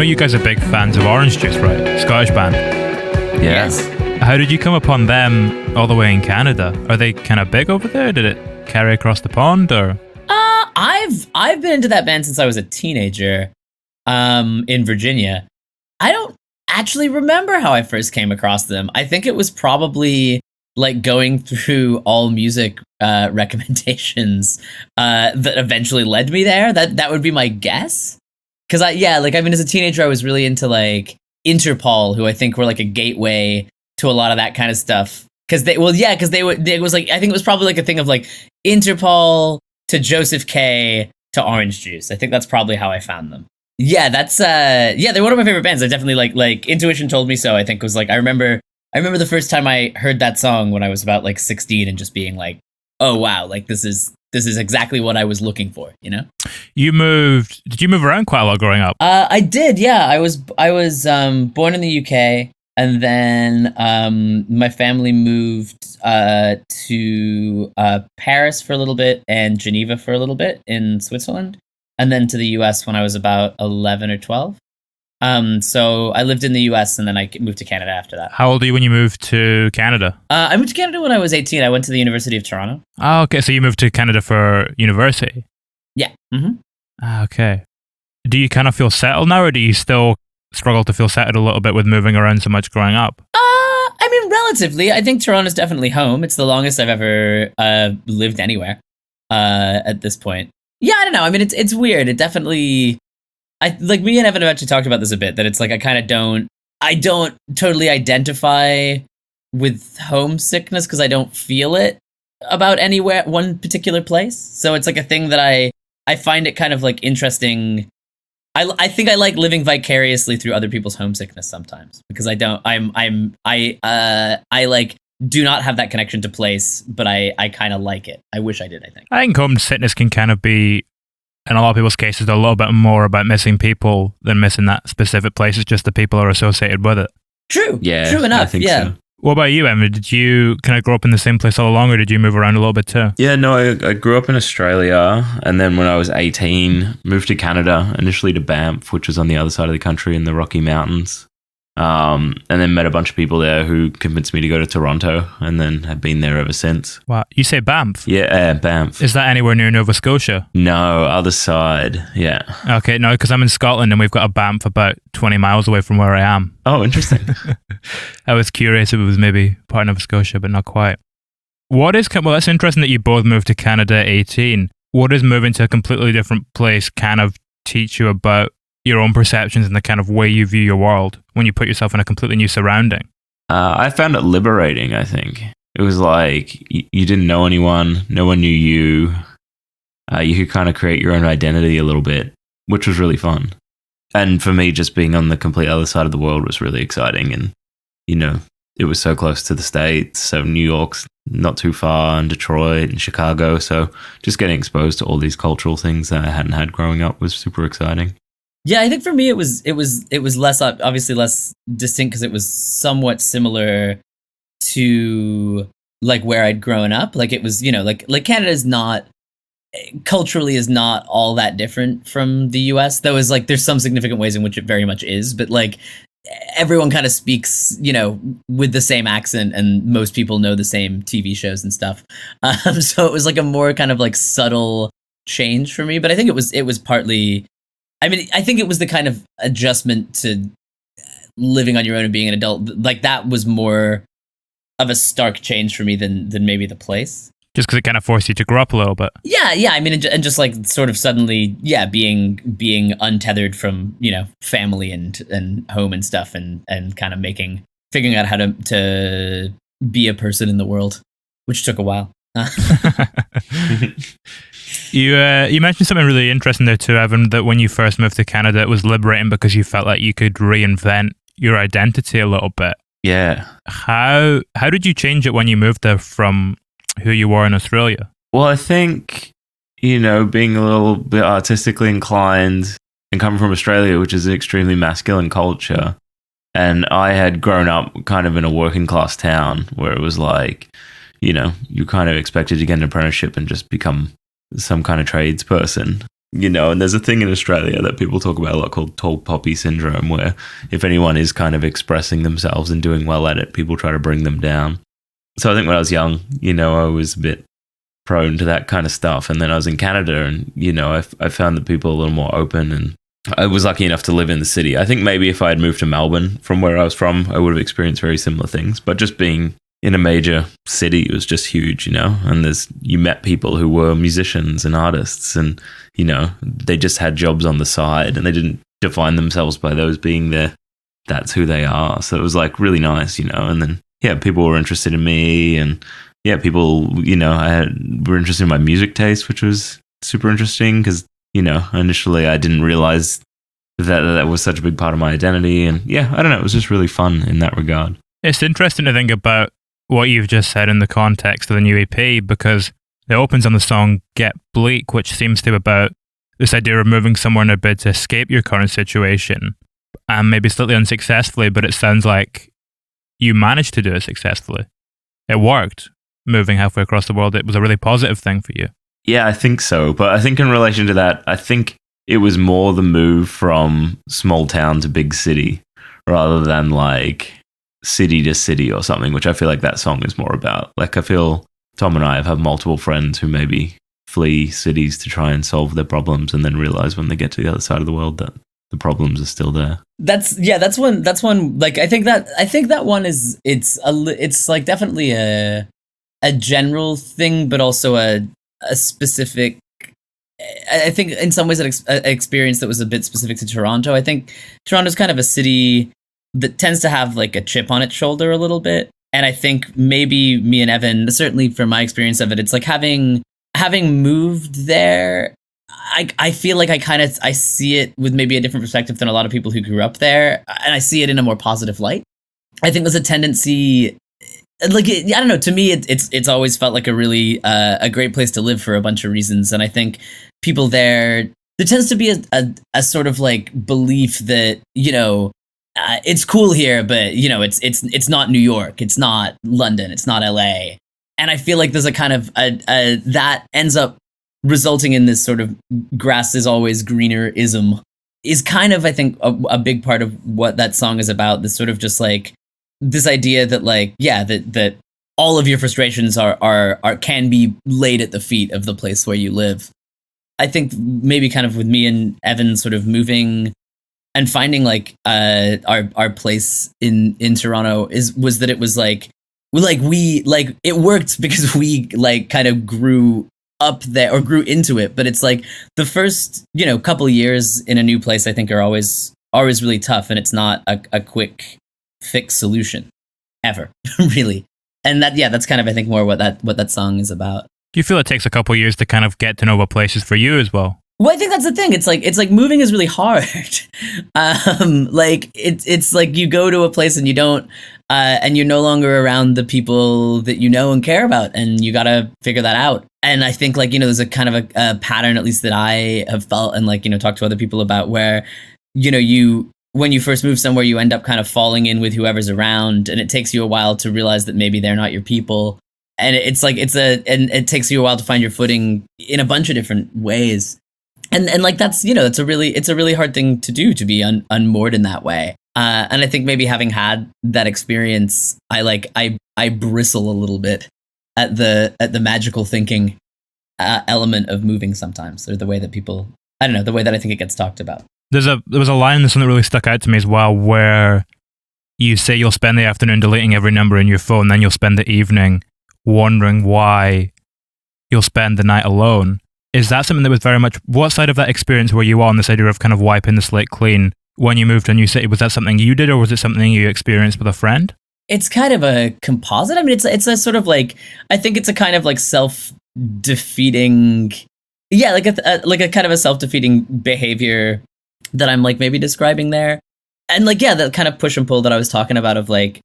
you guys are big fans of Orange Juice, right? Scottish band. Yeah. Yes. How did you come upon them all the way in Canada? Are they kind of big over there? Did it carry across the pond, or? I've been into that band since I was a teenager, in Virginia. I don't actually remember how I first came across them. I think it was probably like going through all music recommendations that eventually led me there. That would be my guess. Because as a teenager, I was really into like Interpol, who I think were like a gateway to a lot of that kind of stuff. I think it was probably like a thing of like Interpol to Joseph K to Orange Juice. I think that's probably how I found them. Yeah, they're one of my favorite bands. I definitely like Intuition Told Me So, I think was like, I remember the first time I heard that song when I was about like 16 and just being like, oh wow, like this is exactly what I was looking for, you know? Did you move around quite a lot growing up? I did, yeah. I was born in the UK, and then my family moved to Paris for a little bit and Geneva for a little bit in Switzerland, and then to the US when I was about 11 or 12. So I lived in the US, and then I moved to Canada after that. How old are you when you moved to Canada? I moved to Canada when I was 18. I went to the University of Toronto. Oh, okay. So you moved to Canada for university? Yeah. Mm-hmm. Okay. Do you kind of feel settled now, or do you still struggle to feel settled a little bit with moving around so much growing up? Relatively. I think Toronto's definitely home. It's the longest I've ever lived anywhere at this point. Yeah, I don't know. I mean, it's weird. It definitely... me and Evan have actually talked about this a bit, that it's like I don't totally identify with homesickness because I don't feel it about one particular place. So it's like a thing that I find it kind of like interesting. I think I like living vicariously through other people's homesickness sometimes, because I like do not have that connection to place, but I kind of like it. I wish I did, I think. I think homesickness can kind of be, in a lot of people's cases, a little bit more about missing people than missing that specific place. It's just the people are associated with it. True. Yeah. True enough. I think yeah. so. What about you, Emma? Did you kind of grow up in the same place all along, or did you move around a little bit too? Yeah, no, I grew up in Australia, and then when I was 18, moved to Canada, initially to Banff, which was on the other side of the country in the Rocky Mountains. And then met a bunch of people there who convinced me to go to Toronto, and then have been there ever since. Wow. You say Banff? Yeah, Banff. Is that anywhere near Nova Scotia? No, other side. Yeah. Okay, no, because I'm in Scotland and we've got a Banff about 20 miles away from where I am. Oh, interesting. I was curious if it was maybe part of Nova Scotia, but not quite. That's interesting that you both moved to Canada at 18. What does moving to a completely different place kind of teach you about your own perceptions and the kind of way you view your world when you put yourself in a completely new surrounding? I found it liberating, I think. It was like you didn't know anyone, no one knew you. You could kind of create your own identity a little bit, which was really fun. And for me, just being on the complete other side of the world was really exciting. And, it was so close to the States. So New York's not too far, and Detroit and Chicago. So just getting exposed to all these cultural things that I hadn't had growing up was super exciting. Yeah, I think for me it was less, obviously less distinct, because it was somewhat similar to like where I'd grown up. Like it was, like Canada is not culturally is not all that different from the US, though is like there's some significant ways in which it very much is, but like everyone kind of speaks, with the same accent, and most people know the same TV shows and stuff. So it was like a more kind of like subtle change for me, but I think it was partly, I think it was the kind of adjustment to living on your own and being an adult. Like that was more of a stark change for me than maybe the place. Just because it kind of forced you to grow up a little bit. Yeah. And just like sort of suddenly, being untethered from, family and home and stuff, and kind of figuring out how to be a person in the world, which took a while. You mentioned something really interesting there too, Evan, that when you first moved to Canada, it was liberating because you felt like you could reinvent your identity a little bit. Yeah. How did you change it when you moved there from who you were in Australia? Well, I think, being a little bit artistically inclined and coming from Australia, which is an extremely masculine culture, and I had grown up kind of in a working class town where it was like, you kind of expected to get an apprenticeship and just become some kind of tradesperson. And there's a thing in Australia that people talk about a lot called tall poppy syndrome, where if anyone is kind of expressing themselves and doing well at it, people try to bring them down. So I think when I was young, I was a bit prone to that kind of stuff. And then I was in Canada and, I found that people are a little more open, and I was lucky enough to live in the city. I think maybe if I had moved to Melbourne from where I was from, I would have experienced very similar things. But just being in a major city, it was just huge, and you met people who were musicians and artists, and, they just had jobs on the side and they didn't define themselves by those being there. That's who they are. So it was like really nice, and then, people were interested in me, and people, were interested in my music taste, which was super interesting because, initially I didn't realize that was such a big part of my identity. And I don't know, it was just really fun in that regard. It's interesting to think about what you've just said in the context of the new EP, because it opens on the song Get Bleak, which seems to be about this idea of moving somewhere in a bid to escape your current situation, and maybe slightly unsuccessfully, but it sounds like you managed to do it successfully. It worked. Moving halfway across the world, it was a really positive thing for you. Yeah, I think so. But I think in relation to that, I think it was more the move from small town to big city rather than like city to city or something, which I feel like that song is more about. Like, I feel Tom and I have multiple friends who maybe flee cities to try and solve their problems and then realize when they get to the other side of the world that the problems are still there. That's one. Like, I think that one is, it's like definitely a general thing, but also a specific. I think in some ways an experience that was a bit specific to Toronto. I think Toronto's kind of a city that tends to have like a chip on its shoulder a little bit. And I think maybe me and Evan, certainly from my experience of it, it's like having moved there, I feel like I see it with maybe a different perspective than a lot of people who grew up there. And I see it in a more positive light. I think there's a tendency, like, I don't know, to me, it's always felt like a really, a great place to live for a bunch of reasons. And I think people there tends to be a sort of like belief that, it's cool here, but it's not New York, it's not London, it's not LA. And I feel like there's a kind of that ends up resulting in this sort of grass is always greener-ism, is kind of, I think, a big part of what that song is about. This sort of just like this idea that like, that all of your frustrations are can be laid at the feet of the place where you live. I think maybe kind of with me and Evan sort of moving and finding like our place in Toronto was that it was like it worked because we like kind of grew up there or grew into it. But it's like the first couple years in a new place, I think, are always really tough, and it's not a quick fix solution ever really. And that's kind of, I think, more what that song is about. Do you feel it takes a couple of years to kind of get to know what place is for you as well? Well, I think that's the thing. It's like moving is really hard. Like it's like you go to a place and you don't, and you're no longer around the people that you know and care about, and you got to figure that out. And I think like, there's a kind of a pattern, at least that I have felt and like, talked to other people about, where, when you first move somewhere, you end up kind of falling in with whoever's around, and it takes you a while to realize that maybe they're not your people. And it's like, and it takes you a while to find your footing in a bunch of different ways. And like, that's, it's a really hard thing to do, to be unmoored in that way. And I think maybe having had that experience, I bristle a little bit at the magical thinking element of moving sometimes, or the way that people, I don't know, the way that I think it gets talked about. There was a line in this one that really stuck out to me as well, where you say you'll spend the afternoon deleting every number in your phone, then you'll spend the evening wondering why you'll spend the night alone. Is that something that was very much, what side of that experience were you on, this idea of kind of wiping the slate clean when you moved to a new city? Was that something you did, or was it something you experienced with a friend? It's kind of a composite. I mean, it's a sort of like, I think it's a kind of like self-defeating, like a kind of a self-defeating behavior that I'm like maybe describing there. And like, that kind of push and pull that I was talking about, of like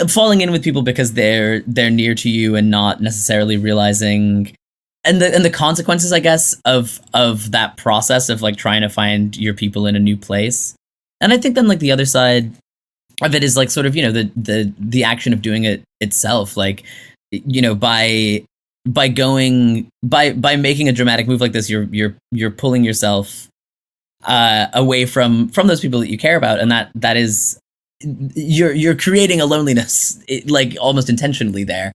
falling in with people because they're near to you and not necessarily realizing, and the consequences, I guess, of that process of like trying to find your people in a new place. And I think then like the other side of it is like sort of, the action of doing it itself, like, by by making a dramatic move like this, you're pulling yourself away from those people that you care about, and that is you're creating a loneliness, like almost intentionally there.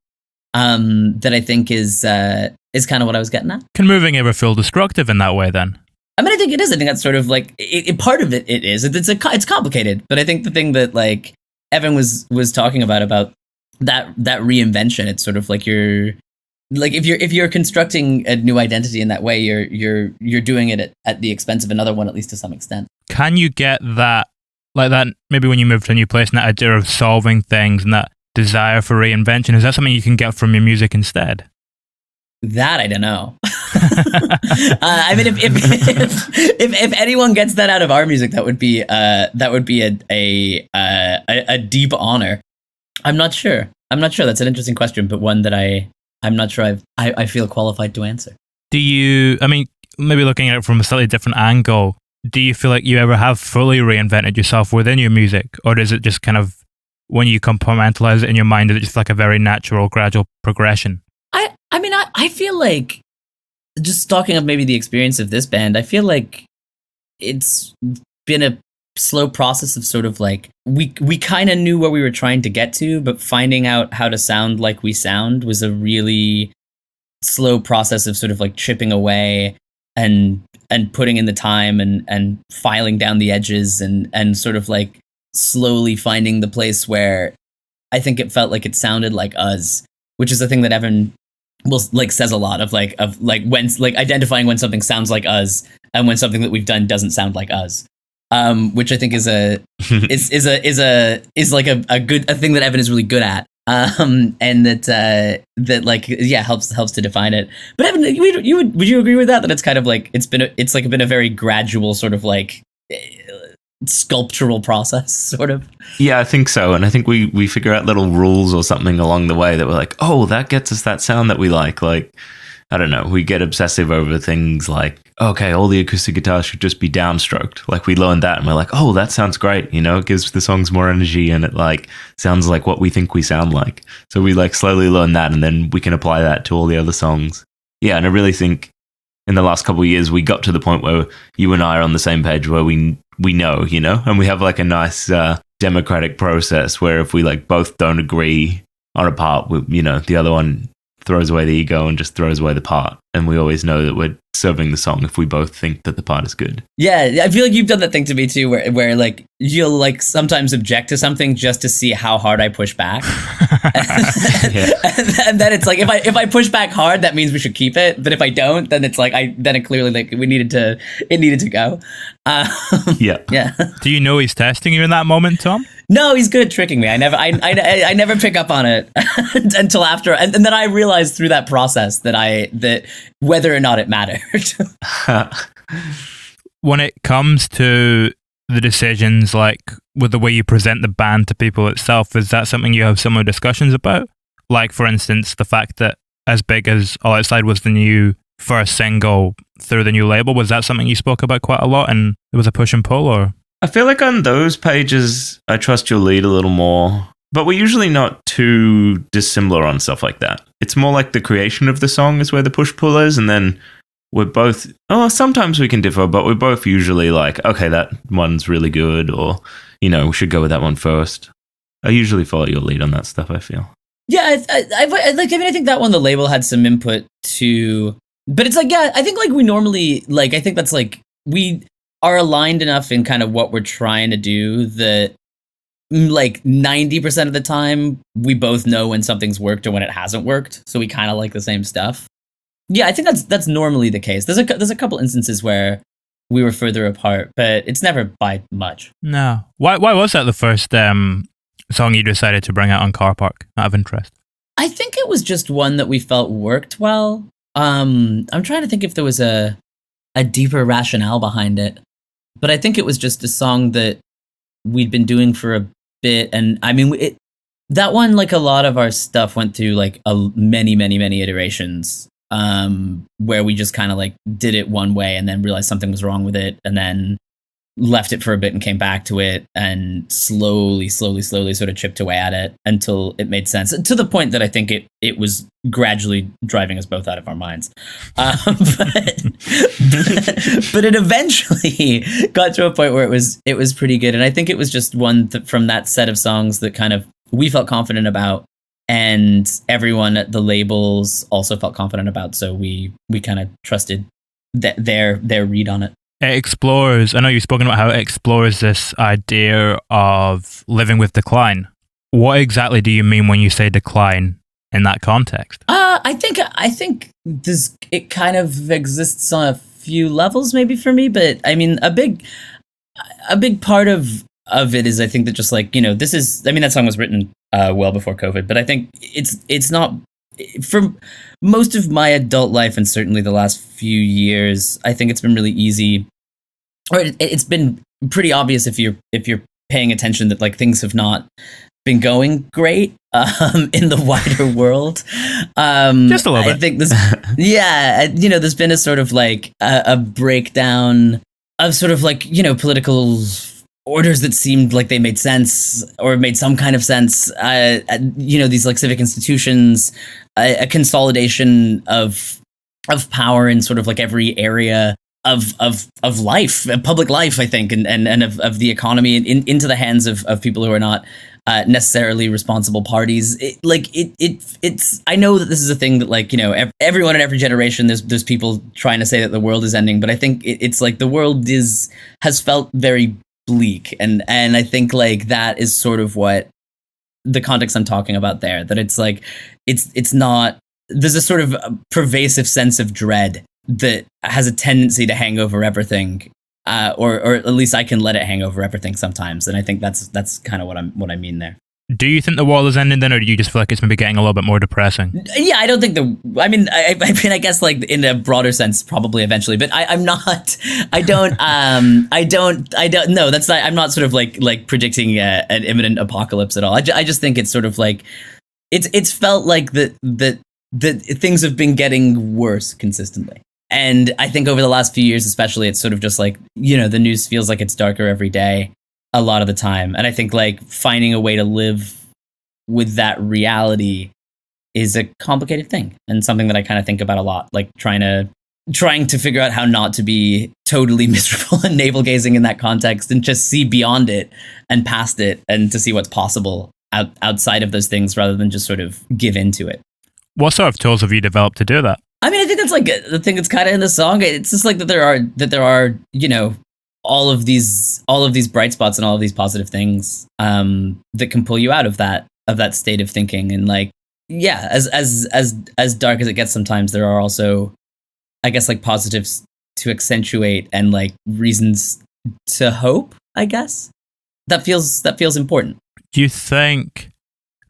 That I think is kind of what I was getting at. Can moving ever feel destructive in that way then? I mean, I think it is. I think that's sort of like part of it. It is. It's complicated, but I think the thing that like Evan was talking about that reinvention. It's sort of like you're like if you're constructing a new identity in that way, you're doing it at the expense of another one, at least to some extent. Can you get that like that? Maybe when you move to a new place, and that idea of solving things and that desire for reinvention, is that something you can get from your music instead? That I don't know. I mean, if anyone gets that out of our music, that would be a deep honor. I'm not sure. That's an interesting question, but one that I'm not sure I feel qualified to answer. Do you? I mean, maybe looking at it from a slightly different angle, do you feel like you ever have fully reinvented yourself within your music, or is it just kind of when you compartmentalize it in your mind, is it just like a very natural, gradual progression? I mean, I feel like, just talking of maybe the experience of this band, I feel like it's been a slow process of sort of like, we kind of knew where we were trying to get to, but finding out how to sound like we sound was a really slow process of sort of like chipping away and putting in the time and filing down the edges and sort of like slowly finding the place where I think it felt like it sounded like us, which is the thing that Evan will like says a lot of like when like identifying when something sounds like us and when something that we've done doesn't sound like us, which I think is a thing that Evan is really good at, and that like helps to define it. But Evan, would you agree with that it's kind of like it's been a very gradual sort of like sculptural process, sort of? Yeah, I think so. And I think we figure out little rules or something along the way that we're like, oh, that gets us that sound that we like. Like, I don't know, we get obsessive over things like, okay, all the acoustic guitars should just be downstroked. Like, we learned that and we're like, oh, that sounds great. You know, it gives the songs more energy and it like sounds like what we think we sound like. So we like slowly learn that and then we can apply that to all the other songs. Yeah, and I really think in the last couple of years, we got to the point where you and I are on the same page where we know, you know, and we have like a nice democratic process where if we like both don't agree on a part, you know, the other one throws away the ego and just throws away the part. And we always know that we're serving the song if we both think that the part is good. Yeah, I feel like you've done that thing to me too, where like you'll like sometimes object to something just to see how hard I push back. and then it's like if I push back hard, that means we should keep it. But if I don't, then it's like it clearly like it needed to go. Yeah. Do you know he's testing you in that moment, Tom? No, he's good at tricking me. I never pick up on it until after, and then I realized through that process that whether or not it mattered. When it comes to the decisions, like with the way you present the band to people itself, is that something you have similar discussions about? Like, for instance, the fact that As Big as All Outside was the new first single through the new label, was that something you spoke about quite a lot and it was a push and pull, or? I feel like on those pages, I trust your lead a little more, but we're usually not too dissimilar on stuff like that. It's more like the creation of the song is where the push-pull is, and then we're both, sometimes we can differ, but we're both usually like, okay, that one's really good, or, you know, we should go with that one first. I usually follow your lead on that stuff, I feel. Yeah, I think that one, the label had some input too, but it's like, yeah, I think like we normally, like, I think that's like, we are aligned enough in kind of what we're trying to do that like 90% of the time we both know when something's worked or when it hasn't worked, so we kind of like the same stuff. Yeah, I think that's normally the case. There's a couple instances where we were further apart, but it's never by much. No. Why was that the first song you decided to bring out on Car Park, out of interest? I think it was just one that we felt worked well. I'm trying to think if there was a deeper rationale behind it, but I think it was just a song that we'd been doing for a bit, and I mean, that one, like a lot of our stuff, went through like many iterations, where we just kind of like did it one way and then realized something was wrong with it, and then left it for a bit and came back to it and slowly sort of chipped away at it until it made sense, to the point that I think it was gradually driving us both out of our minds. But it eventually got to a point where it was pretty good. And I think it was just one from that set of songs that kind of we felt confident about, and everyone at the labels also felt confident about. So we kind of trusted their read on it. It explores, I know you've spoken about how it explores this idea of living with decline. What exactly do you mean when you say decline in that context? I think it kind of exists on a few levels maybe for me, but I mean a big part of it is, I think, that just like, this is, I mean, that song was written well before COVID, but I think it's not, for most of my adult life and certainly the last few years, I think it's been really easy, or it's been pretty obvious if you're paying attention, that like things have not been going great in the wider world. Just a little bit. I think this, there's been a sort of like a breakdown of sort of like, political orders that seemed like they made sense or made some kind of sense. These like civic institutions, a consolidation of power in sort of like every area of life, public life, I think, and of the economy into the hands of people who are not necessarily responsible parties. It's I know that this is a thing that, like, everyone in every generation, there's people trying to say that the world is ending, but I think it's like the world has felt very bleak, and I think like that is sort of what the context I'm talking about there, that it's like it's not, there's a sort of pervasive sense of dread that has a tendency to hang over everything, or at least I can let it hang over everything sometimes, and I think that's kind of what I mean there. Do you think the world is ending then, or do you just feel like it's maybe getting a little bit more depressing? Yeah, I don't think I guess like in a broader sense, probably eventually, but I'm not. I don't. No, that's not. I'm not sort of like predicting an imminent apocalypse at all. I just think it's sort of like it's felt like that things have been getting worse consistently. And I think over the last few years, especially, it's sort of just like, the news feels like it's darker every day a lot of the time. And I think like finding a way to live with that reality is a complicated thing, and something that I kind of think about a lot, like trying to figure out how not to be totally miserable and navel gazing in that context, and just see beyond it and past it, and to see what's possible outside of those things, rather than just sort of give into it. What sort of tools have you developed to do that? I mean, I think that's like the thing that's kind of in the song. It's just like that there are all of these bright spots and all of these positive things that can pull you out of that state of thinking. And like, yeah, as dark as it gets sometimes, there are also, I guess, like positives to accentuate and like reasons to hope, I guess. That feels important. Do you think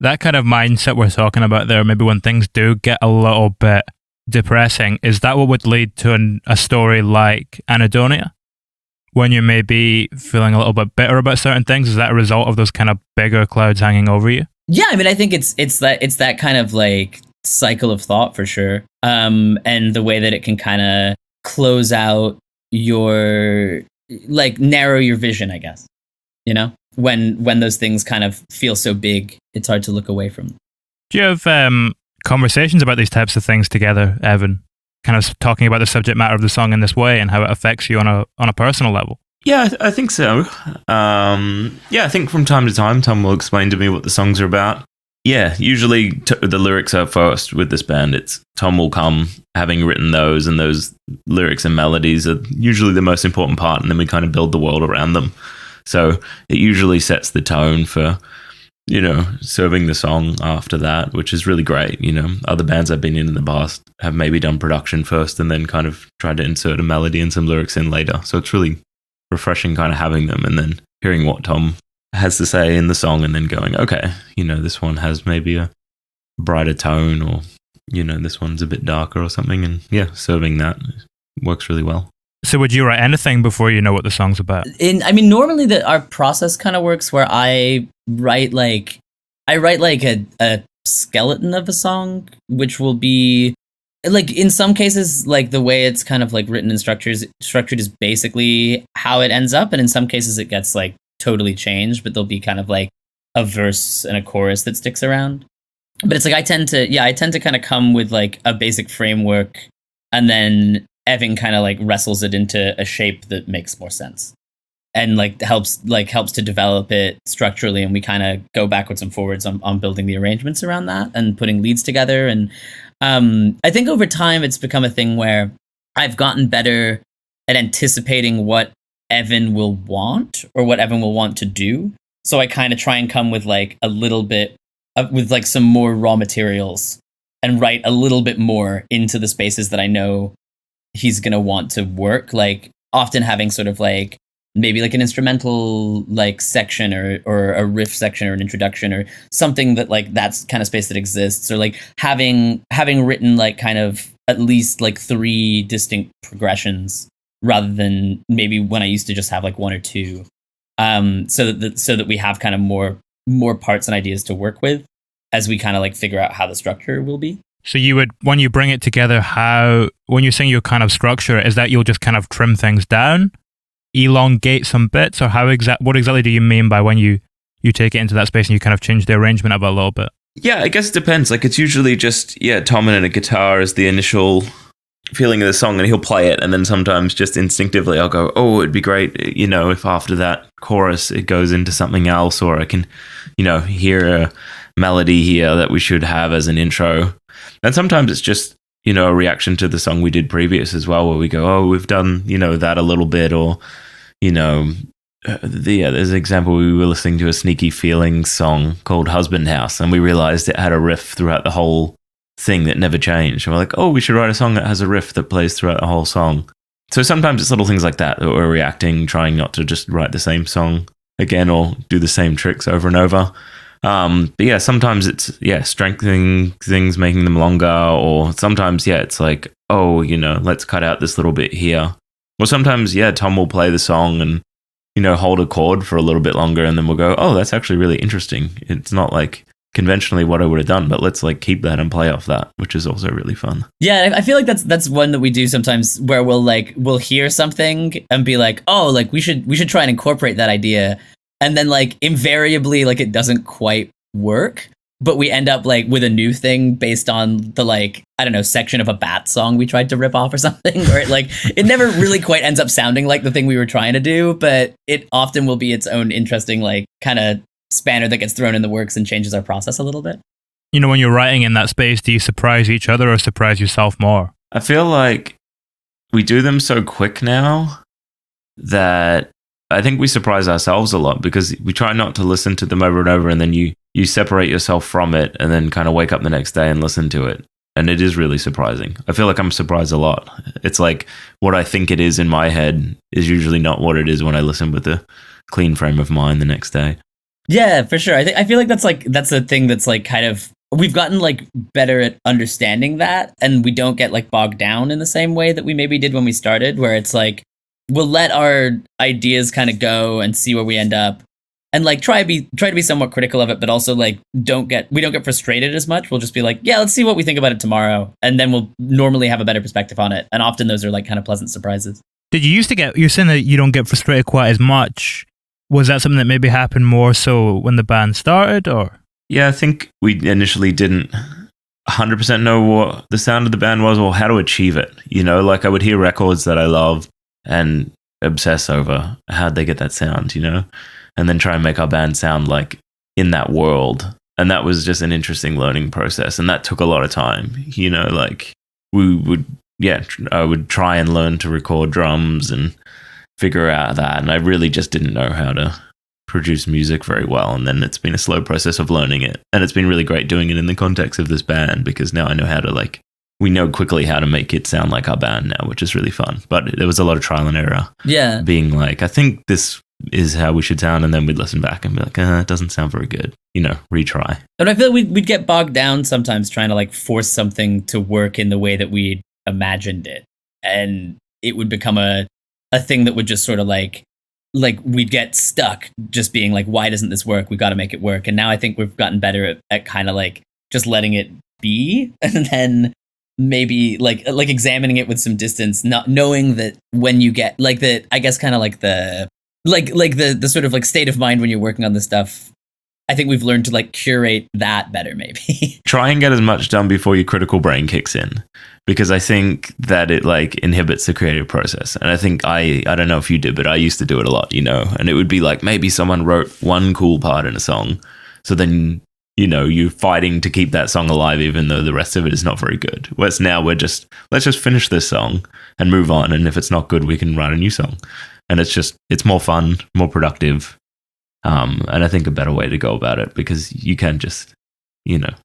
that kind of mindset we're talking about there, maybe when things do get a little bit depressing, is that what would lead to a story like Anedonia? When you may be feeling a little bit bitter about certain things, is that a result of those kind of bigger clouds hanging over you? Yeah, I mean, I think it's that kind of like cycle of thought for sure, and the way that it can kind of close out your, like, narrow your vision, I guess. When those things kind of feel so big, it's hard to look away from them. Do you have conversations about these types of things together, Evan? Kind of talking about the subject matter of the song in this way and how it affects you on a personal level. Yeah, I think so. I think from time to time, Tom will explain to me what the songs are about. Yeah, usually the lyrics are first with this band. It's Tom will come having written those, and those lyrics and melodies are usually the most important part, and then we kind of build the world around them. So it usually sets the tone for, serving the song after that, which is really great. Other bands I've been in the past have maybe done production first and then kind of tried to insert a melody and some lyrics in later. So it's really refreshing kind of having them and then hearing what Tom has to say in the song and then going, okay, this one has maybe a brighter tone, or, this one's a bit darker or something. And yeah, serving that works really well. So would you write anything before you know what the song's about? Normally our process kind of works where I write like a skeleton of a song, which will be like in some cases, like the way it's kind of like written and structured is basically how it ends up, and in some cases it gets like totally changed, but there'll be kind of like a verse and a chorus that sticks around. But it's like I tend to kind of come with like a basic framework, and then Evan kind of like wrestles it into a shape that makes more sense, and helps to develop it structurally, and we kind of go backwards and forwards on building the arrangements around that and putting leads together. And I think over time it's become a thing where I've gotten better at anticipating what Evan will want or what Evan will want to do. So I kind of try and come with like a little bit with like some more raw materials and write a little bit more into the spaces that I know he's going to want to work. Like often having sort of like maybe like an instrumental like section or a riff section or an introduction or something that like that's kind of space that exists, or like having written like kind of at least like 3 distinct progressions rather than maybe when I used to just have like 1 or 2, so that we have kind of more parts and ideas to work with as we kind of like figure out how the structure will be. So you would, when you bring it together, when you're saying your kind of structure, is that you'll just kind of trim things down, elongate some bits, or what exactly do you mean by when you take it into that space and you kind of change the arrangement of it a little bit? Yeah, I guess it depends. Like it's usually just, Tom and a guitar as the initial feeling of the song, and he'll play it, and then sometimes just instinctively I'll go, oh, it'd be great, if after that chorus it goes into something else, or I can, hear a melody here that we should have as an intro. And sometimes it's just, a reaction to the song we did previous as well, where we go, oh, we've done, that a little bit, or, there's an example, we were listening to a Sneaky Feelings song called Husband House, and we realized it had a riff throughout the whole thing that never changed. And we're like, oh, we should write a song that has a riff that plays throughout the whole song. So sometimes it's little things like that we're reacting, trying not to just write the same song again or do the same tricks over and over. But yeah, sometimes it's, strengthening things, making them longer, or sometimes, it's like, oh, let's cut out this little bit here. Or sometimes, Tom will play the song and, hold a chord for a little bit longer, and then we'll go, oh, that's actually really interesting. It's not like conventionally what I would have done, but let's like keep that and play off that, which is also really fun. Yeah, I feel like that's one that we do sometimes, where we'll hear something and be like, oh, like we should try and incorporate that idea, and then like invariably like it doesn't quite work, but we end up like with a new thing based on the like, I don't know, section of a Bat song we tried to rip off or something, where it never really quite ends up sounding like the thing we were trying to do, but it often will be its own interesting like kind of spanner that gets thrown in the works and changes our process a little bit. When you're writing in that space, do you surprise each other or surprise yourself more? I feel like we do them so quick now that I think we surprise ourselves a lot, because we try not to listen to them over and over, and then you separate yourself from it and then kind of wake up the next day and listen to it. And it is really surprising. I feel like I'm surprised a lot. It's like what I think it is in my head is usually not what it is when I listen with a clean frame of mind the next day. Yeah, for sure. I feel like that's a thing that's like kind of, we've gotten like better at understanding that, and we don't get like bogged down in the same way that we maybe did when we started, where it's like we'll let our ideas kind of go and see where we end up, and like try to be somewhat critical of it, but also like we don't get frustrated as much. We'll just be like, yeah, let's see what we think about it tomorrow, and then we'll normally have a better perspective on it. And often those are like kind of pleasant surprises. Did you used to you're saying that you don't get frustrated quite as much? Was that something that maybe happened more so when the band started, or? Yeah, I think we initially didn't 100% know what the sound of the band was or how to achieve it. Like I would hear records that I love and obsess over how'd they get that sound, and then try and make our band sound like in that world. And that was just an interesting learning process. And that took a lot of time, like we would, I would try and learn to record drums and figure out that, and I really just didn't know how to produce music very well, and then it's been a slow process of learning it, and it's been really great doing it in the context of this band, because now I know how to we know quickly how to make it sound like our band now, which is really fun. But there was a lot of trial and error, being like, I think this is how we should sound, and then we'd listen back and be like, it doesn't sound very good, retry. And I feel like we'd get bogged down sometimes trying to like force something to work in the way that we imagined it, and it would become a thing that would just sort of like we'd get stuck just being like, why doesn't this work? We got to make it work. And now I think we've gotten better at kind of like just letting it be, and then maybe like examining it with some distance, not knowing that when you get like the, I guess kind of like the the sort of like state of mind when you're working on this stuff. I think we've learned to like curate that better, maybe. Try and get as much done before your critical brain kicks in, because I think that it like inhibits the creative process. And I think I don't know if you did, but I used to do it a lot, and it would be like maybe someone wrote one cool part in a song. So then, you're fighting to keep that song alive, even though the rest of it is not very good. Whereas now let's just finish this song and move on. And if it's not good, we can write a new song. And it's more fun, more productive. And I think a better way to go about it, because you can just,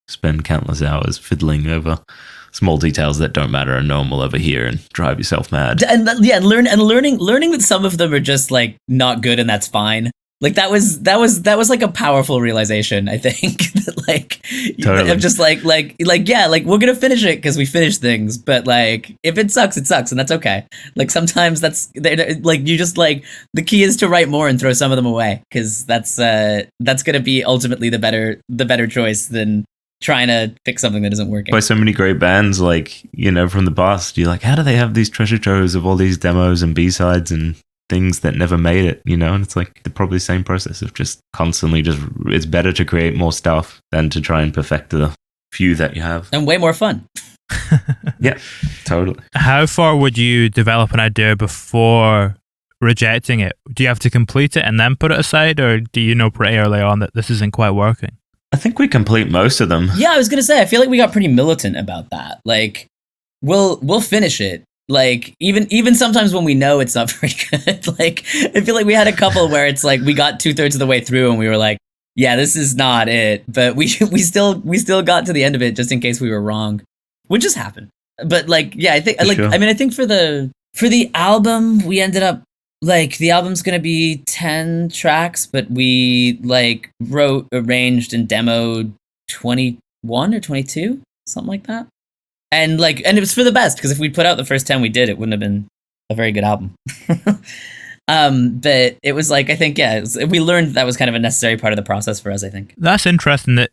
spend countless hours fiddling over small details that don't matter and no one will ever hear and drive yourself mad. And learning that some of them are just like not good, and that's fine. Like that was like a powerful realization, I think. That like totally. I'm just like yeah, like we're gonna finish it because we finish things, but like if it sucks, it sucks, and that's okay. Like sometimes that's like you just like the key is to write more and throw some of them away, because that's gonna be ultimately the better choice than trying to fix something that isn't working. By so many great bands, like from the past, you're like, how do they have these treasure troves of all these demos and B-sides and things that never made it, and it's like probably the same process of just constantly it's better to create more stuff than to try and perfect the few that you have. And way more fun. Yeah, totally. How far would you develop an idea before rejecting it? Do you have to complete it and then put it aside, or do you know pretty early on that this isn't quite working? I think we complete most of them. Yeah, I was gonna say, I feel like we got pretty militant about that. Like we'll finish it. Like even sometimes when we know it's not very good. Like I feel like we had a couple where it's like we got 2/3 of the way through and we were like, yeah, this is not it. But we still got to the end of it just in case we were wrong, which just happened. But like, yeah, I think Sure. I mean, I think for the album, we ended up like the album's gonna be 10 tracks, but we like wrote, arranged, and demoed 21 or 22, something like that. And it was for the best, because if we put out the first 10 we did, it wouldn't have been a very good album. But it was like, I think, yeah, we learned that was kind of a necessary part of the process for us, I think. That's interesting that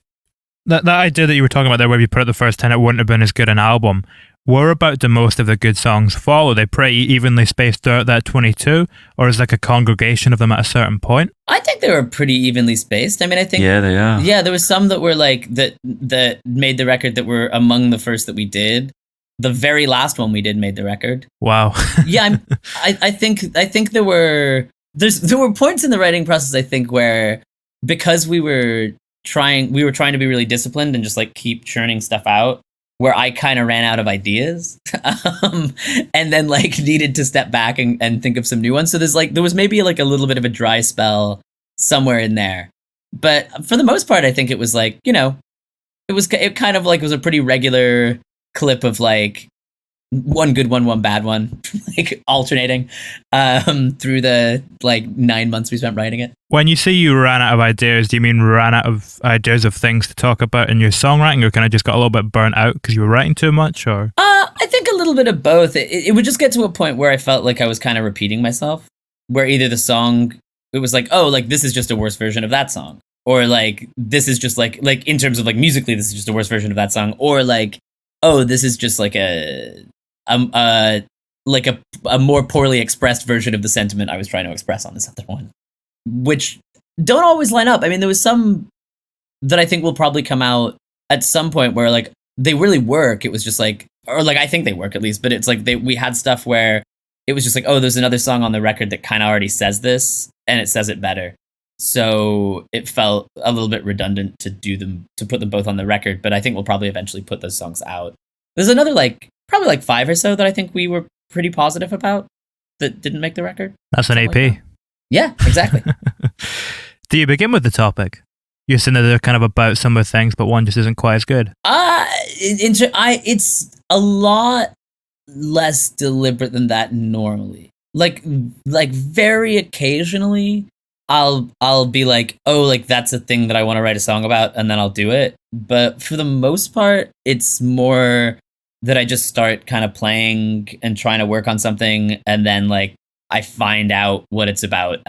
idea that you were talking about there, where you put out the first 10, it wouldn't have been as good an album. Where about do most of the good songs fall? Are they pretty evenly spaced out that 22, or is like a congregation of them at a certain point? I think they were pretty evenly spaced. I mean, I think... Yeah, they are. Yeah, there was some that were like, that made the record that were among the first that we did. The very last one we did made the record. Wow. Yeah, I think there were points in the writing process, I think, where because we were trying to be really disciplined and just like keep churning stuff out, where I kind of ran out of ideas, and then like needed to step back and think of some new ones. So there was maybe like a little bit of a dry spell somewhere in there, but for the most part, I think it was like, it kind of like was a pretty regular clip of like one good one, one bad one, like alternating through the like 9 months we spent writing it. When you say you ran out of ideas, do you mean ran out of ideas of things to talk about in your songwriting, or kind of just got a little bit burnt out because you were writing too much? Or I think a little bit of both. It would just get to a point where I felt like I was kind of repeating myself, where either the song, it was like, oh, like this is just a worse version of that song, or like this is just like in terms of like musically, this is just a worse version of that song, or like, oh, this is just like a more poorly expressed version of the sentiment I was trying to express on this other one, which don't always line up. I mean, there was some that I think will probably come out at some point where like they really work. It was just like, or like I think they work at least, but it's like we had stuff where it was just like, oh, there's another song on the record that kind of already says this and it says it better. So it felt a little bit redundant to put them both on the record, but I think we'll probably eventually put those songs out. There's another probably like 5 or so that I think we were pretty positive about that didn't make the record. That's an EP. Like yeah, exactly. Do you begin with the topic? You're saying that they're kind of about similar things, but one just isn't quite as good. It's a lot less deliberate than that normally. Like very occasionally, I'll be like, oh, like that's a thing that I want to write a song about, and then I'll do it. But for the most part, it's more that I just start kind of playing and trying to work on something, and then like I find out what it's about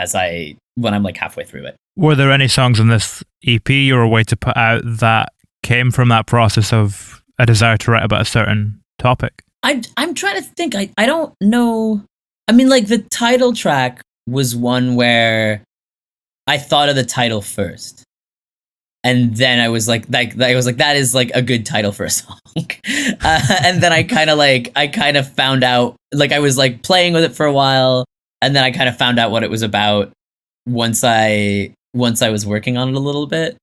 when I'm like halfway through it. Were there any songs on this EP or a way to put out that came from that process of a desire to write about a certain topic? I'm trying to think. I don't know. I mean, like, the title track was one where I thought of the title first. And then I was like, that is like a good title for a song. And then I kind of found out, like, I was like playing with it for a while, and then I kind of found out what it was about once I was working on it a little bit.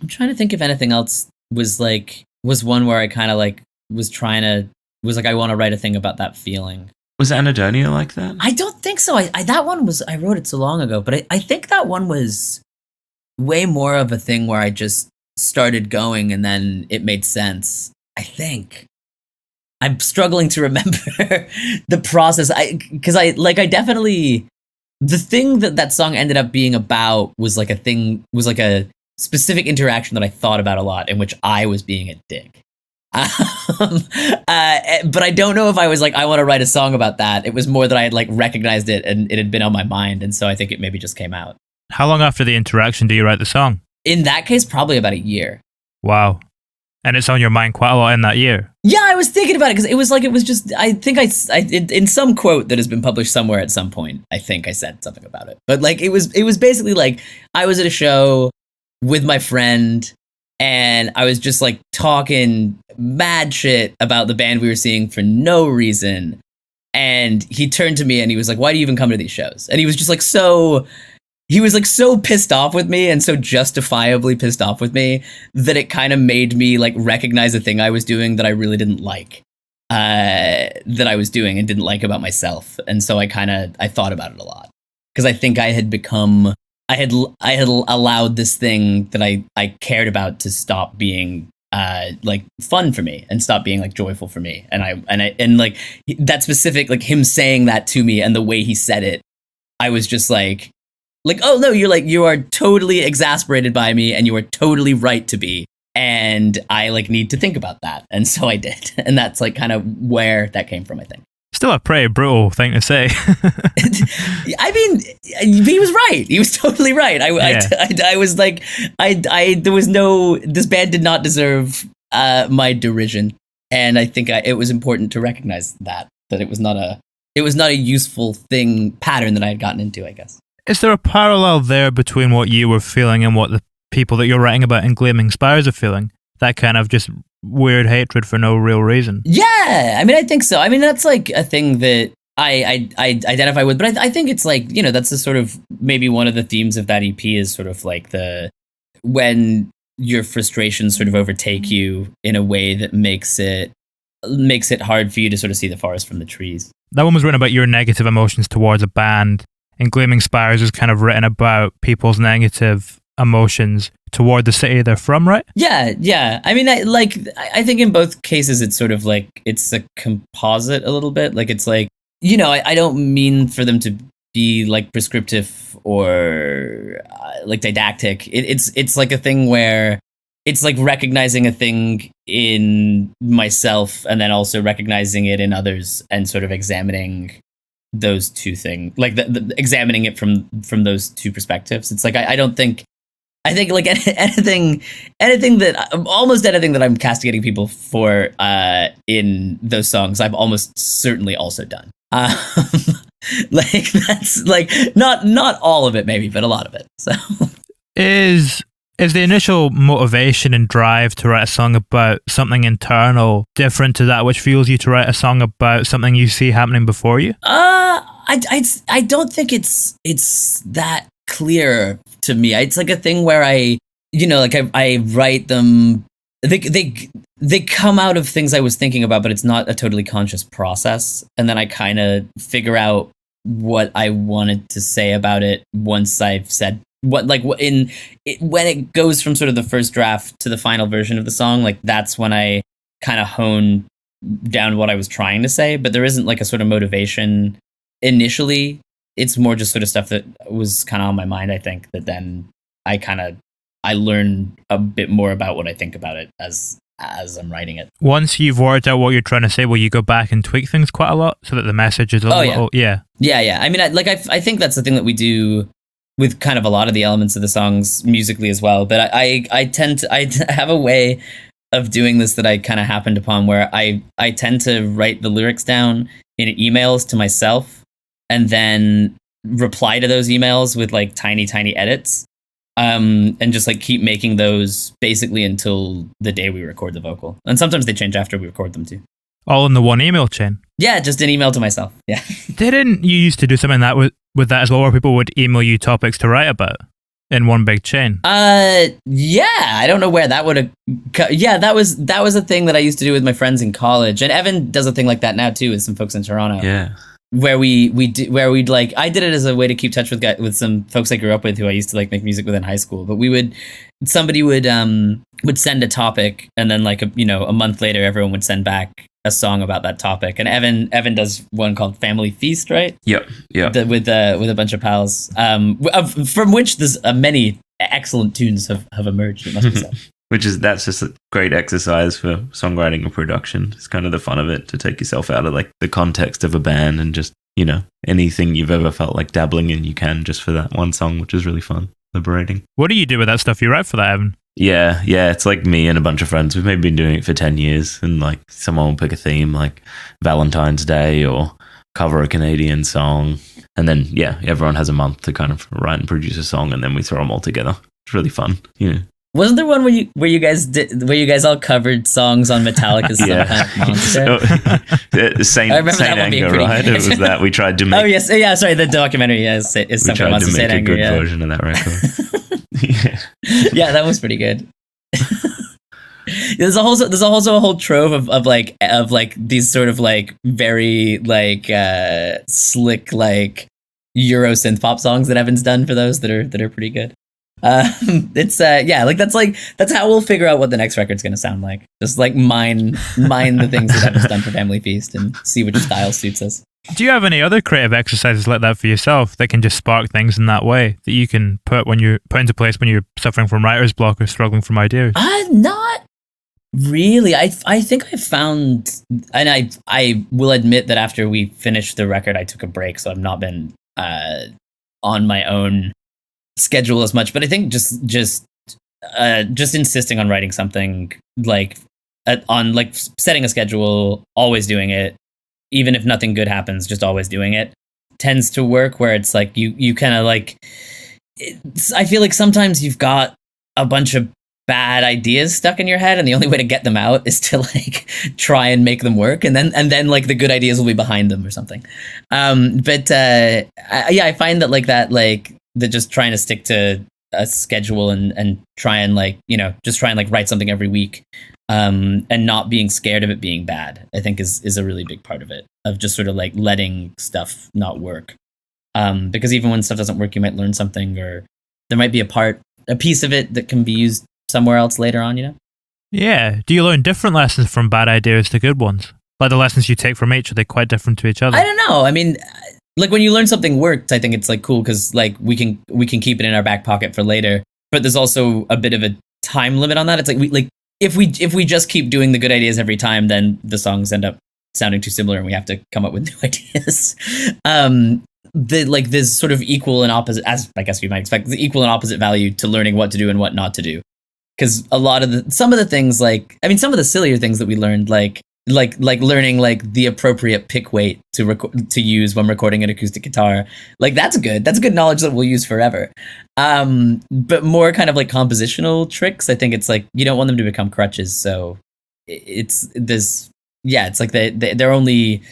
I'm trying to think if anything else was one where I kind of like was like, I want to write a thing about that feeling. Was Anadonia like that? I don't think so. I wrote it so long ago, but I think that one was way more of a thing where I just started going and then it made sense. I think. I'm struggling to remember the process. Because I definitely, the thing that song ended up being about was like a specific interaction that I thought about a lot, in which I was being a dick. But I don't know if I was like, I want to write a song about that. It was more that I had like recognized it and it had been on my mind, and so I think it maybe just came out. How long after the interaction do you write the song? In that case, probably about a year. Wow. And it's on your mind quite a lot in that year. Yeah, I was thinking about it because it was just, I think in some quote that has been published somewhere at some point, I think I said something about it. But like, it was basically like, I was at a show with my friend and I was just like talking mad shit about the band we were seeing for no reason. And he turned to me and he was like, why do you even come to these shows? And he was just like, so pissed off with me and so justifiably pissed off with me that it kind of made me like recognize a thing I was doing that I really didn't like, that I was doing and didn't like about myself. And so I thought about it a lot because I think I had allowed this thing that I cared about to stop being like fun for me and stop being like joyful for me. And like that specific, like him saying that to me and the way he said it, I was just like, oh no, you are totally exasperated by me and you are totally right to be. And I like need to think about that. And so I did. And that's like kind of where that came from, I think. Still a pretty brutal thing to say. I mean, he was right. He was totally right. I was like, there was no, this band did not deserve my derision. And I think it was important to recognize that it was not a useful pattern that I had gotten into, I guess. Is there a parallel there between what you were feeling and what the people that you're writing about in Gleaming Spires are feeling? That kind of just weird hatred for no real reason. Yeah, I mean, I think so. I mean, that's like a thing that I identify with, but I think it's like, you know, that's the sort of maybe one of the themes of that EP is sort of like when your frustrations sort of overtake you in a way that makes it hard for you to sort of see the forest from the trees. That one was written about your negative emotions towards a band. And Gleaming Spires is kind of written about people's negative emotions toward the city they're from, right? Yeah. I mean, I think in both cases, it's sort of like, it's a composite a little bit. Like, it's like, you know, I don't mean for them to be like prescriptive or like didactic. It's like a thing where it's like recognizing a thing in myself and then also recognizing it in others and sort of examining those two things, like examining it from those two perspectives. It's like I think like anything that almost anything that I'm castigating people for in those songs, I've almost certainly also done. Like that's like not all of it maybe, but a lot of it. So is the initial motivation and drive to write a song about something internal different to that which fuels you to write a song about something you see happening before you? I don't think it's that clear to me. It's like a thing where I write them. They come out of things I was thinking about, but it's not a totally conscious process. And then I kind of figure out what I wanted to say about it once I've said when it goes from sort of the first draft to the final version of the song. Like that's when I kind of hone down what I was trying to say. But there isn't like a sort of motivation initially. It's more just sort of stuff that was kind of on my mind, I think, that then I learn a bit more about what I think about it as I'm writing it. Once you've worked out what you're trying to say, will you go back and tweak things quite a lot so that the message is a little... Yeah. I mean, I think that's the thing that we do with kind of a lot of the elements of the songs musically as well. But I have a way of doing this that I kind of happened upon, where I tend to write the lyrics down in emails to myself and then reply to those emails with like tiny edits, and just like keep making those basically until the day we record the vocal. And sometimes they change after we record them too. All in the one email chain? Yeah, just an email to myself. Yeah. Didn't you used to do something that with that as well, where people would email you topics to write about in one big chain? Yeah, I don't know where that would have. Yeah, that was a thing that I used to do with my friends in college, and Evan does a thing like that now too with some folks in Toronto. Yeah. Where we'd like, I did it as a way to keep touch with some folks I grew up with who I used to like make music with in high school. But somebody would send a topic, and then like a month later, everyone would send back a song about that topic. And Evan does one called Family Feast, right? Yep. With a bunch of pals, from which there's many excellent tunes have emerged. It must be said. That's just a great exercise for songwriting and production. It's kind of the fun of it, to take yourself out of like the context of a band and just, anything you've ever felt like dabbling in, you can, just for that one song, which is really fun, liberating. What do you do with that stuff you write for that, Evan? Yeah, it's like me and a bunch of friends. We've maybe been doing it for 10 years, and like someone will pick a theme like Valentine's Day or cover a Canadian song. And then, everyone has a month to kind of write and produce a song, and then we throw them all together. It's really fun. Wasn't there one where you guys all covered songs on Metallica's Some Kind of Monster? Saint Anger, right? It was that we tried to make. Oh yes, yeah. Sorry, the documentary is Some Kind of Monster. We tried to make a good Anger, version of that record. Yeah, that was pretty good. There's also a whole trove of these sort of like very like slick like Euro synth pop songs that Evan's done for those that are pretty good. It's that's how we'll figure out what the next record's gonna sound like. Just like mine the things that Evan's done for Family Feast and see which style suits us. Do you have any other creative exercises like that for yourself that can just spark things in that way that you can put into place when you're suffering from writer's block or struggling from ideas? Not really. I think I found, and I will admit that after we finished the record, I took a break, so I've not been on my own schedule as much. But I think just insisting on writing something, like on like setting a schedule, always doing it, even if nothing good happens, just always doing it, tends to work. Where it's like you kind of like, I feel like sometimes you've got a bunch of bad ideas stuck in your head, and the only way to get them out is to like try and make them work, and then like the good ideas will be behind them or something. I find that that just trying to stick to a schedule and try and like just try and like write something every week, and not being scared of it being bad, I think is a really big part of it, of just sort of like letting stuff not work, because even when stuff doesn't work, you might learn something, or there might be a piece of it that can be used somewhere else later on, Yeah. Do you learn different lessons from bad ideas to good ones? Like the lessons you take from each, are they quite different to each other? I don't know. I mean, like when you learn something worked, I think it's like cool because like we can keep it in our back pocket for later. But there's also a bit of a time limit on that. It's like if we just keep doing the good ideas every time, then the songs end up sounding too similar, and we have to come up with new ideas. There's sort of equal and opposite, as I guess you might expect, the equal and opposite value to learning what to do and what not to do. Because some of the things, like, I mean, some of the sillier things that we learned, like learning like the appropriate pick weight to use when recording an acoustic guitar, like that's good knowledge that we'll use forever. But more kind of like compositional tricks, I think it's like you don't want them to become crutches. So it's like they're only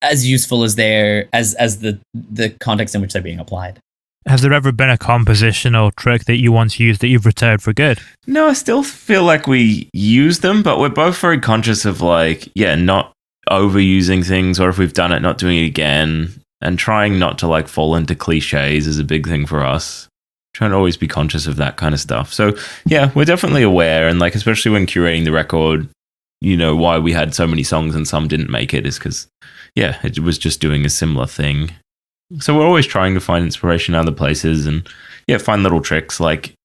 as useful as the context in which they're being applied. Has there ever been a compositional trick that you once used that you've retired for good? No, I still feel like we use them, but we're both very conscious of like, not overusing things, or if we've done it, not doing it again, and trying not to like fall into cliches is a big thing for us. Trying to always be conscious of that kind of stuff. So yeah, we're definitely aware, and like especially when curating the record, why we had so many songs and some didn't make it is because it was just doing a similar thing. So we're always trying to find inspiration in other places and find little tricks. Like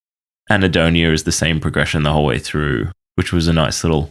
Anadonia is the same progression the whole way through, which was a nice little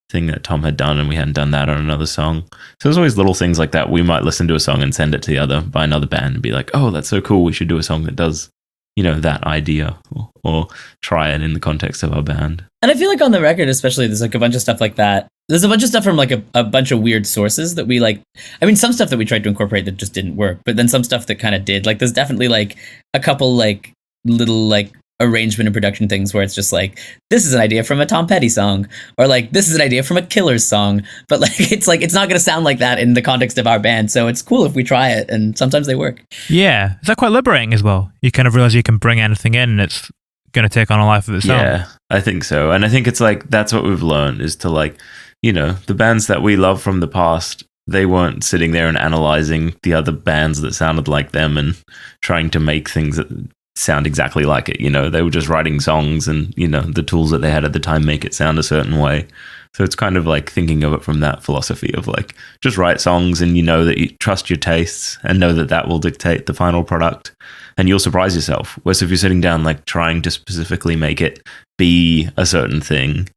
thing that Tom had done, and we hadn't done that on another song. So there's always little things like that. We might listen to a song and send it to the other by another band and be like, oh, that's so cool, we should do a song that does that idea or try it in the context of our band. And I feel like on the record, especially, there's like a bunch of stuff like that. There's a bunch of stuff from like a bunch of weird sources that we like. I mean, some stuff that we tried to incorporate that just didn't work, but then some stuff that kind of did. Like, there's definitely like a couple like little like arrangement and production things where it's just like, this is an idea from a Tom Petty song, or like this is an idea from a Killers song, but like it's not going to sound like that in the context of our band. So it's cool if we try it, and sometimes they work. Yeah, is that quite liberating as well? You kind of realize you can bring anything in, and it's going to take on a life of its own. Yeah, I think so. And I think it's like that's what we've learned is to like, the bands that we love from the past, they weren't sitting there and analyzing the other bands that sounded like them and trying to make things that sound exactly like it. They were just writing songs, and the tools that they had at the time make it sound a certain way. So it's kind of like thinking of it from that philosophy of like, just write songs, and that you trust your tastes and know that will dictate the final product, and you'll surprise yourself. Whereas if you're sitting down like trying to specifically make it be a certain thing,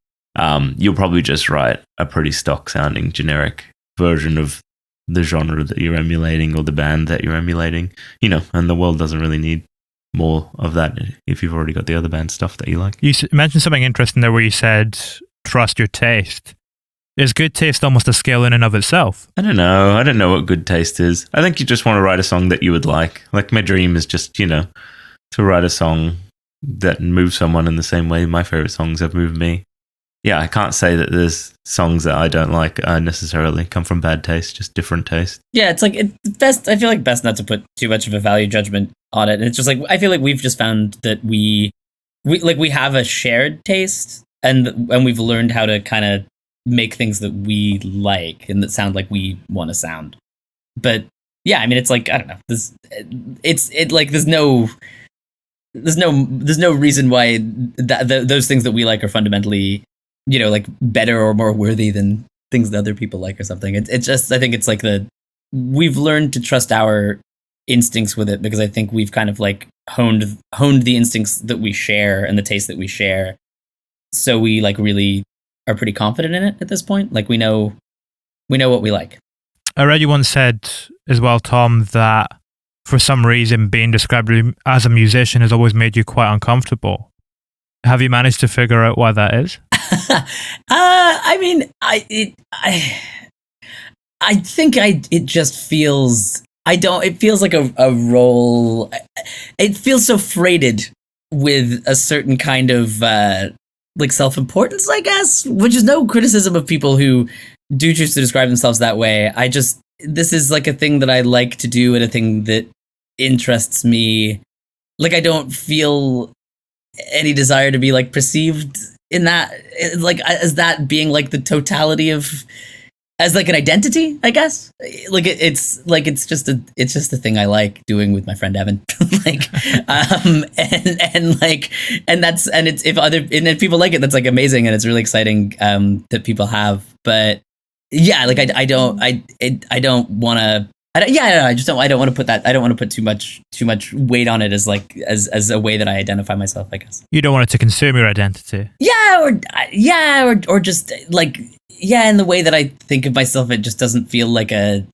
you'll probably just write a pretty stock sounding generic version of the genre that you're emulating or the band that you're emulating, and the world doesn't really need more of that if you've already got the other band stuff that you like. You mentioned something interesting there where you said trust your taste. Is good taste almost a skill in and of itself? I don't know what good taste is. I think you just want to write a song that you would like. Like, my dream is just, to write a song that moves someone in the same way my favorite songs have moved me. Yeah, I can't say that there's songs that I don't like necessarily come from bad taste, just different taste. Yeah, it's like best. I feel like best not to put too much of a value judgment on it. And it's just like, I feel like we've just found that we have a shared taste, and we've learned how to kind of make things that we like and that sound like we want to sound. But yeah, I mean, it's like, I don't know. There's no reason why those things that we like are fundamentally, like better or more worthy than things that other people like or something. It's just, I think it's like we've learned to trust our instincts with it, because I think we've kind of like honed the instincts that we share and the taste that we share. So we like really are pretty confident in it at this point. Like we know what we like. I read you once said as well, Tom, that for some reason being described as a musician has always made you quite uncomfortable. Have you managed to figure out why that is? I mean, I think it just feels, it feels like a role. It feels so freighted with a certain kind of like self-importance, I guess, which is no criticism of people who do choose to describe themselves that way. This is like a thing that I like to do and a thing that interests me. Like, I don't feel any desire to be like perceived in that, like, as that being like the totality of, as like an identity, I guess. Like it's just a thing I like doing with my friend Evan. Like, if people like it, that's like amazing, and it's really exciting that people have. But yeah, like I don't want to. I don't want to put that. I don't want to put too much weight on it as like as a way that I identify myself, I guess. You don't want it to consume your identity. Or just like, in the way that I think of myself, it just doesn't feel like a.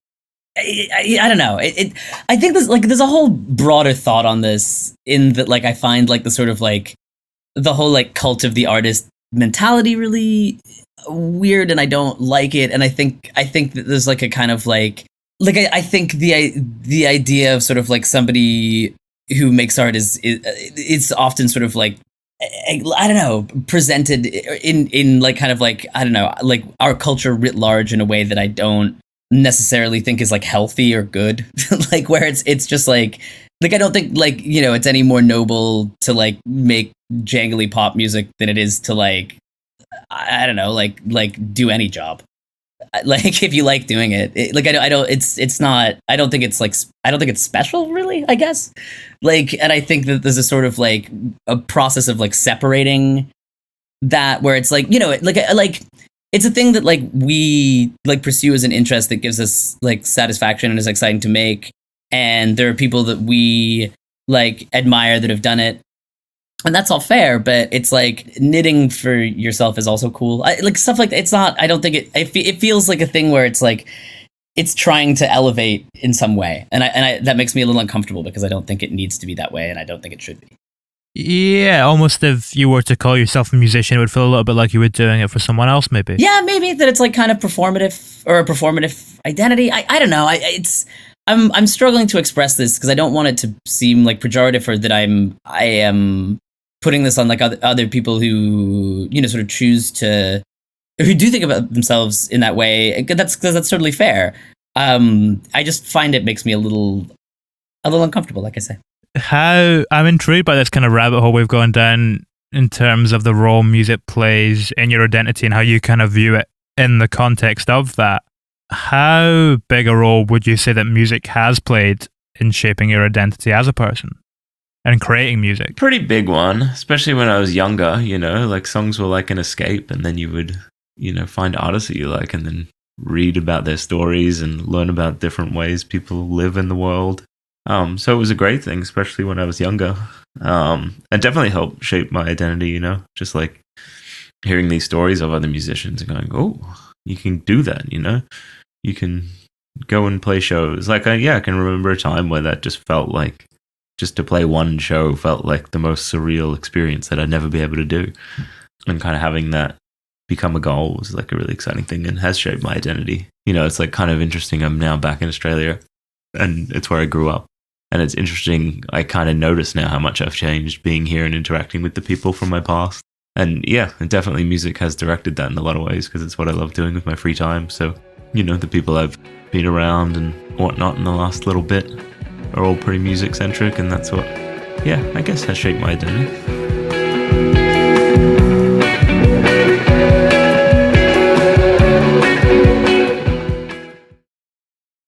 I don't know. I think there's a whole broader thought on this, in that like I find like the sort of like the whole like cult of the artist mentality really weird, and I don't like it. And I think that there's like a kind of like I think the idea of sort of like somebody who makes art is often sort of like, I don't know, presented in like kind of like, I don't know, like our culture writ large in a way that I don't necessarily think is like healthy or good. Like, where it's just like I don't think like, it's any more noble to like make jangly pop music than it is to like, I don't know, like do any job. Like, if you like doing it, I don't think it's special, really, I guess. Like, and I think that there's a sort of like a process of like separating that, where it's like, like it's a thing that like we like pursue as an interest that gives us like satisfaction and is exciting to make. And there are people that we like admire that have done it. And that's all fair, but it's like knitting for yourself is also cool. Like stuff like that. It's not, I don't think it feels like a thing where it's like, it's trying to elevate in some way, and I that makes me a little uncomfortable because I don't think it needs to be that way, and I don't think it should be. Yeah, almost if you were to call yourself a musician, it would feel a little bit like you were doing it for someone else, maybe. Yeah, maybe that it's like kind of performative or a performative identity. I don't know. I'm struggling to express this because I don't want it to seem like pejorative or that I am putting this on like other people who, you know, sort of choose to, who do think about themselves in that way. That's totally fair. I just find it makes me a little uncomfortable, like I say. How I'm intrigued by this kind of rabbit hole we've gone down in terms of the role music plays in your identity and how you kind of view it in the context of that. How big a role would you say that music has played in shaping your identity as a person and creating music? Pretty big one, especially when I was younger, you know, like songs were like an escape, and then you would, you know, find artists that you like and then read about their stories and learn about different ways people live in the world. So it was a great thing, especially when I was younger. It definitely helped shape my identity, you know, just like hearing these stories of other musicians and going, oh, you can do that, you know, you can go and play shows. Like, I can remember a time where that just felt like, just to play one show felt like the most surreal experience that I'd never be able to do. And kind of having that become a goal was like a really exciting thing and has shaped my identity. You know, it's like kind of interesting. I'm now back in Australia and it's where I grew up. And it's interesting, I kind of notice now how much I've changed being here and interacting with the people from my past. And yeah, and definitely music has directed that in a lot of ways because it's what I love doing with my free time. So, you know, the people I've been around and whatnot in the last little bit are all pretty music-centric, and that's what, I guess has shaped my identity.